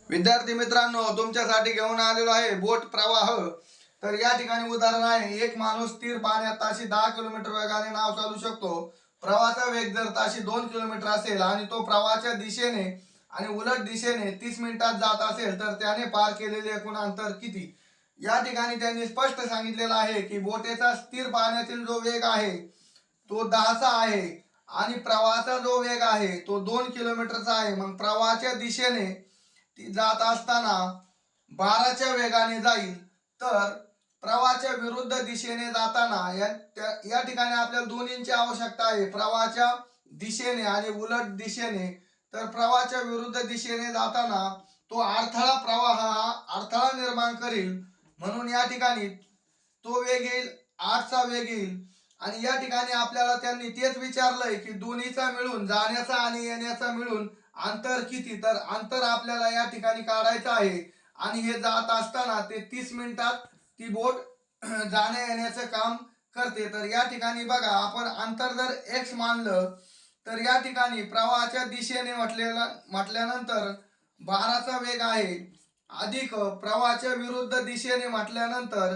विद्यार्थी मित्रांनो, तुमच्यासाठी घेऊन आलेलो आहे बोट प्रवाह। तर या ठिकाणी उदाहरण आहे, एक माणूस स्थिर पाण्यात ताशी 10 किलोमीटर वेगाने नाव चालवू शकतो। प्रवाहाचा वेग जर ताशी 2 किलोमीटर असेल आणि तो प्रवाहाच्या दिशेने आणि उलट दिशेने 30 मिनिटात जात असेल तर त्याने पार केलेले एकूण अंतर किती? या ठिकाणी त्यांनी स्पष्ट सांगितलेलं आहे की बोटेचा स्थिर पाण्यातील जो वेग आहे तो 10चा आहे आणि प्रवाहाचा जो वेग आहे तो 2 किलोमीटरचा आहे। मग प्रवाहाच्या दिशेने ती जात असताना 12च्या वेगाने जाईल, तर प्रवाहाच्या विरुद्ध दिशेने जाताना या ठिकाणी आपल्याला दोन्हींची आवश्यकता आहे, प्रवाहाच्या दिशेने आणि उलट दिशेने। तर प्रवाहाच्या विरुद्ध दिशेने जाताना तो अडथळा प्रवाह हा अडथळा निर्माण करील, म्हणून या ठिकाणी तो वेग येईल 8चा वेग येईल। आणि या ठिकाणी आपल्याला त्यांनी तेच विचारलंय की दोन्हीचा मिळून, जाण्याचा आणि येण्याचा मिळून अंतर किती? तर अंतर आपल्याला या ठिकाणी काढायचं आहे आणि हे जात असताना ते 30 मिनिटात ती बोट जाण्या येण्याचं काम करते। तर या ठिकाणी बघा, आपण अंतर जर x मानलं तर या ठिकाणी प्रवाहाच्या दिशेने म्हटल्यानंतर 12चा वेग आहे अधिक प्रवाहाच्या विरुद्ध दिशेने म्हटल्यानंतर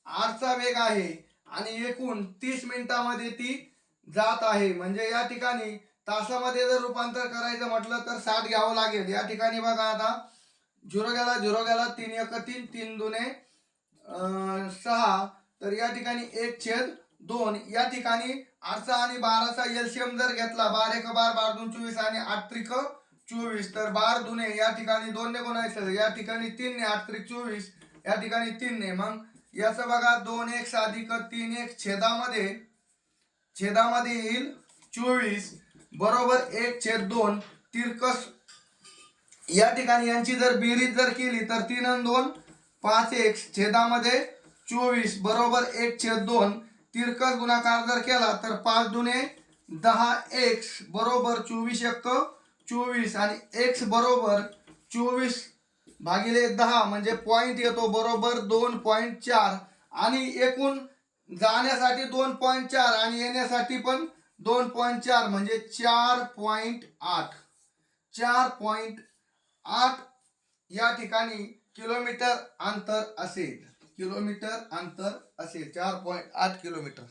8चा वेग आहे आणि एकूण 30 मिनिटांमध्ये ती जात आहे। म्हणजे या ठिकाणी तासामध्ये जर रूपांतर करायचं म्हटलं तर 60 घ्यावं लागेल। या ठिकाणी बघा, आता 0 गेला 3 1 3 3 2 6, तर या ठिकाणी 1/2। या ठिकाणी 8चा आणि 12चा एलसीएम जर घेतला, 12 1 12 12 2 24 आणि 8 त्रिक 24, तर 12 दुने या ठिकाणी 2 ने गुणायचं, या ठिकाणी 3 ने 8 त्रिक 24, या ठिकाणी 3 ने। मग याचं बघा 2x अधिक 3x छेदामध्ये येईल 24 बरोबर 1/2 तिरकस। या ठिकाणी यांची जर बेरीज जर केली तर 3 आणि 2 5x छेदामध्ये 24 बरोबर 1/2 तिरकस गुणाकार जर केला तर 5 दुने 10x बरोबर 24 1 24 आणि x बरोबर 24 भागिले 10 म्हणजे पॉइंट येतो बरोबर 2.4 आणि एकूण जाण्यासाठी 2.4 आणि येण्यासाठी पण 2.4 म्हणजे 4.8 या ठिकाणी किलोमीटर अंतर असेल, 4.8 किलोमीटर।